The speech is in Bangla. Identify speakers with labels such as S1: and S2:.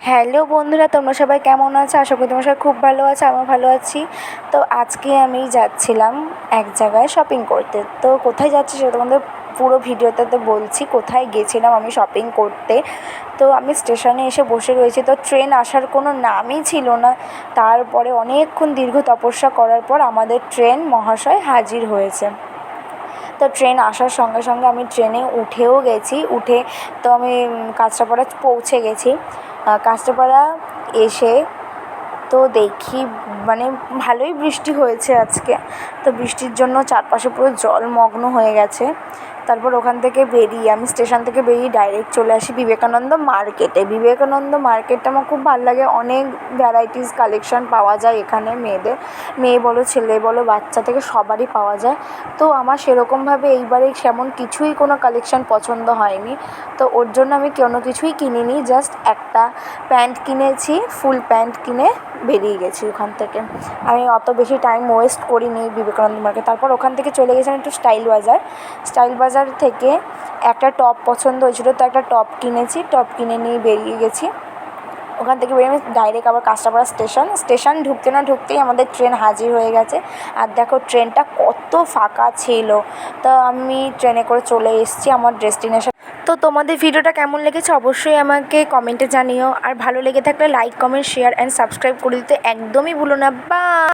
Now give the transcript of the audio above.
S1: হ্যালো বন্ধুরা, তোমরা সবাই কেমন আছো? আশা করি তোমরা সবাই খুব ভালো আছো, আমিও ভালো আছি। তো আজকে আমি যাচ্ছিলাম এক জায়গায় শপিং করতে। তো কোথায় যাচ্ছি সেটা তোমাদের পুরো ভিডিওটাতে বলছি, কোথায় গেছিলাম আমি শপিং করতে। তো আমি স্টেশনে এসে বসে রয়েছি, তো ট্রেন আসার কোনো নামই ছিল না। তারপরে অনেকক্ষণ দীর্ঘ তপস্যা করার পর আমাদের ট্রেন মহাশয় হাজির হয়েছে। তো ট্রেন আসার সঙ্গে সঙ্গে আমি ট্রেনে উঠেও গেছি। উঠে তো আমি কাঁচরাপাড়া পৌঁছে গেছি। কাঁচরাপাড়া এসে তো দেখি মানে ভালোই বৃষ্টি হয়েছে আজকে। তো বৃষ্টির জন্য চারপাশে পুরো জলমগ্ন হয়ে গেছে। তারপর ওখান থেকে বেরিয়ে আমি স্টেশন থেকে বেরিয়ে ডাইরেক্ট চলে আসি বিবেকানন্দ মার্কেটে। বিবেকানন্দ মার্কেটটা আমার খুব ভালো লাগে, অনেক ভ্যারাইটিস কালেকশান পাওয়া যায় এখানে মেয়েদের, মেয়ে বলো ছেলে বলো বাচ্চা থেকে সবারই পাওয়া যায়। তো আমার সেরকমভাবে এইবারে সেমন কিছুই কোনো কালেকশান পছন্দ হয়নি। তো ওর জন্য আমি কোনো কিছুই কিনিনি, জাস্ট একটা প্যান্ট কিনেছি, ফুল প্যান্ট কিনে বেরিয়ে গেছি ওখান থেকে। আমি অত বেশি টাইম ওয়েস্ট করিনি বিবেকানন্দ মার্কেট। তারপর ওখান থেকে চলে গেছিলাম একটু স্টাইল বাজার। স্টাইল বাজার থেকে একটা টপ পছন্দ হয়েছিলো, তো একটা টপ কিনেছি, টপ কিনে নিয়ে বেরিয়ে গেছি। ওখান থেকে বেরিয়ে আমি ডাইরেক্ট আবার কাঁচরাপাড়া স্টেশন ঢুকতে না ঢুকতেই আমাদের ট্রেন হাজির হয়ে গেছে। আর দেখো ট্রেনটা কত ফাঁকা ছিল। তো আমি ট্রেনে করে চলে এসেছি আমার ডেস্টিনেশন। তো তোমাদের ভিডিওটা কেমন লেগেছে অবশ্যই আমাকে কমেন্টে জানিও। আর ভালো লেগে থাকলে like, comment, share and subscribe করে দিতে একদমই ভুলো না। বাই।